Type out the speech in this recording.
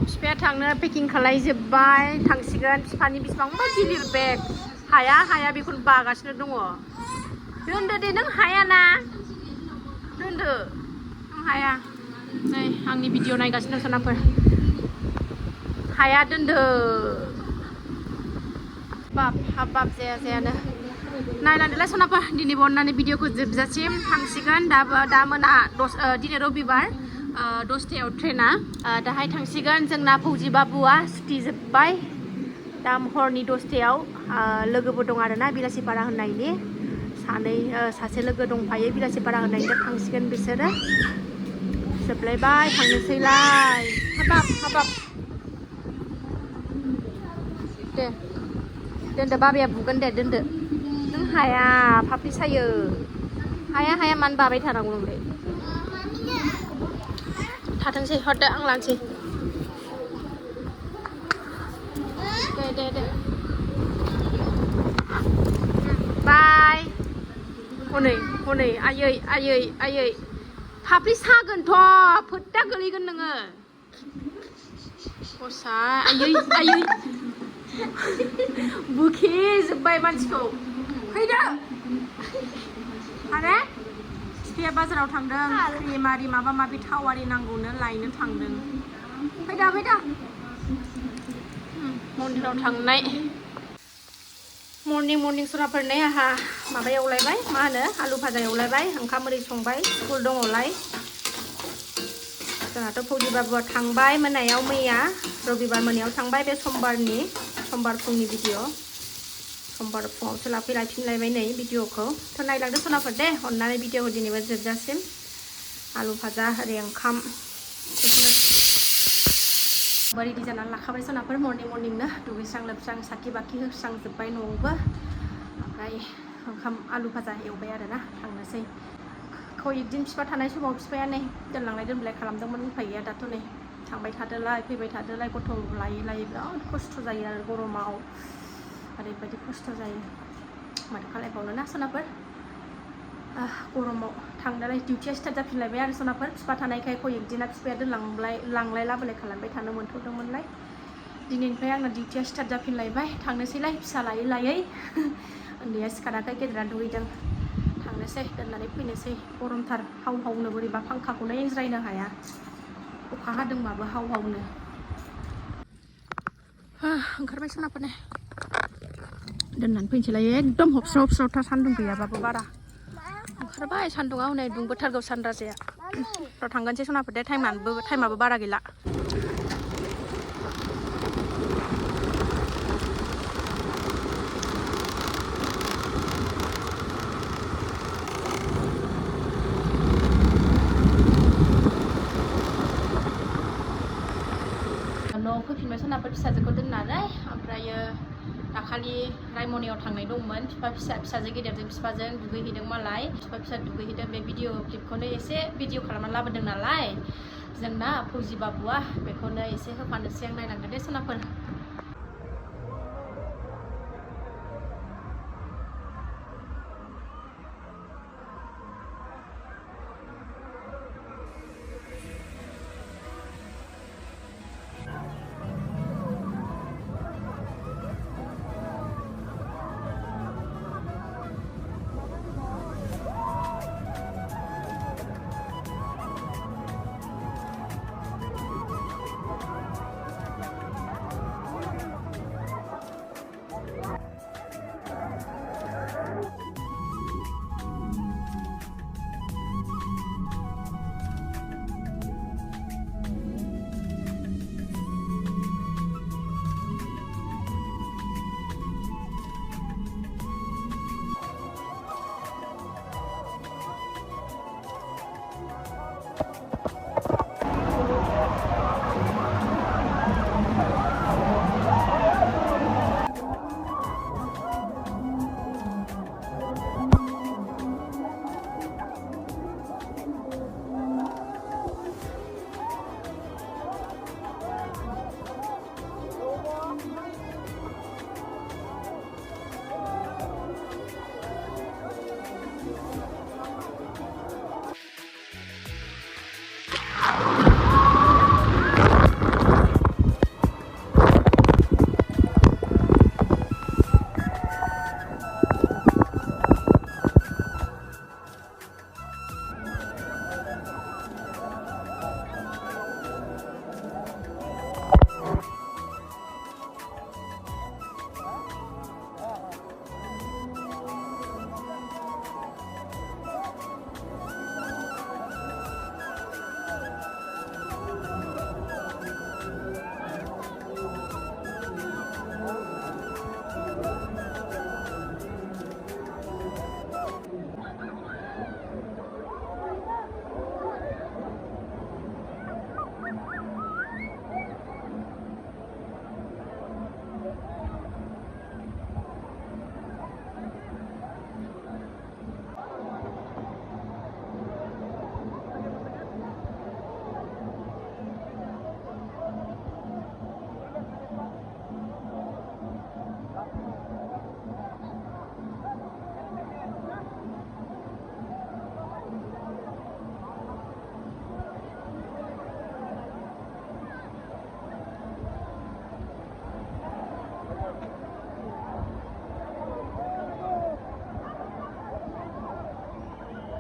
बिफाया थांनो पेकिं खालायजोब्बाय थांसिगोन बिफानि बेसेबांबा गिलिर बेग हाया बेखौनो बागासिनो दङ दोनदो दे नों हायाना दोनदो नों हाया नै आंनि भिडिअ नायगासिनो सनाफोर हाया दोनदो हाबाब जायानो नायलांदोलाय सनाफोर दिनै बननानै भिडिअखौ जोबजासिम थांसिगोन दा मोना दिनै रबिबार 10टायाव ट्रेना दाहाय थांसिगोन जोंना फौजि बाबुआ सुटि जोब्बाय दा हरनि 10टायाव लोगोबो दं आरोना बिलासिपारा होननायनि सासे लोगो दंफायो बिलासिपारा होननायनि थांसिगोन बिसोरो जोबलायबाय थांनोसैलाय हाबाब दे दोनदो बाबाया बुगोन दे दोनदो नों हाया फाफ्लि सायो हाया मानो बाबाय थानांगौ नोंलाय थाथोंसै हरदो आं लानोसै दे बाय हनै आयै फाफ्लि सागोनथ' फोद्दा गोलैगोन नोङो गसा आयै बुखेजोब्बाय मानसिखौ फैदो आरे बिफाया बाजाराव थांदों क्रिम आरि माबा माबि थाव आरि नांगौनो लायनो थांदों फैदा मन्दिराव थांनाय मर्निं सराफोर नै आहा माबा एवलायबाय मा होनो आलु भाजा एवलायबाय ओंखाम ओरै संबाय स्कुल दङलाय जोंहाथ' फौजि बाबुआ थांबाय मोनायाव मैया रबिबार मोनायाव थांबाय बे समबार फुंनि भिडिअ समबार फुङावसो लायफिनलायबाय नै भिडिअखौ थ' नायलांदो सनाफोर दे अननानै भिडिअखौ दिनैबो जोबजासिम आलु भाजा ओरै ओंखाम रेडि जानानै लाखाबाय सनाफोर मर्निंनो दुगैस्रां लोबस्रां साखि बाखि होस्रांजोब्बाय न'आवबो ओमफ्राय ओंखाम आलु भाजा एवबाय आरोना थांनोसै खयदिन बिफा थानाय समाव बिफाया नै दोनलांलाय दोनलाय खालामदोंमोन उफाय गैया दाथ' नै थांबाय थादोलाय फैबाय थादोलाय गथ' लायै बिराद खस्थ' जायो आरो गरमाव ओरैबायदि खस्थ' जायो माथो खालायबावनो ना सनाफोर गरमाव थांनानै डिउटिया स्टार्ट जाफिनलायबाय आरो सनाफोर बिफा थानायखाय खयदिना बिफाया लांलाय लाबोलाय खालामबाय थानो मोनथ'दोंमोनलाय दिनैनिफ्राय आंना डिउटिया स्टार्ट जाफिनलायबाय थांनोसैलाय फिसा लायै उन्दैया सिखाराखै गेदेरा दुगैदों थांनोसै दोननानै फैनोसै गरमथार हावनो बोरैबा फांखाखौनो एंज्रायनो हाया अखा हादोंबाबो हावनो ओंखारबाय सनाफोरने दोननानै फैनोसैलाय एकदम हबस्रावथार सान्दुं गैयाबाबो बारा ओंखारबाय सान्दुङा हनै दुंबोथारगौ सानराजाया थांगोनसै सनाफोर दे टाइमाबो बारा गैला न'आव फैफिनबाय सनाफोर फिसाजोखौ दोननानै ओमफ्रायो दाखालि रायमनायाव थांनाय दंमोन फिसाजो गेदेरजों बिफाजों दुगैहैदों मालाय फिसा दुगैहैदों बे भिडिअ क्लिपखौनो एसे भिडिअ खालामनानै लाबोदों नालाय जोंना फौजि बाबुआ बेखौनो एसे होफानोसै आं नायलांदो दे सनाफोर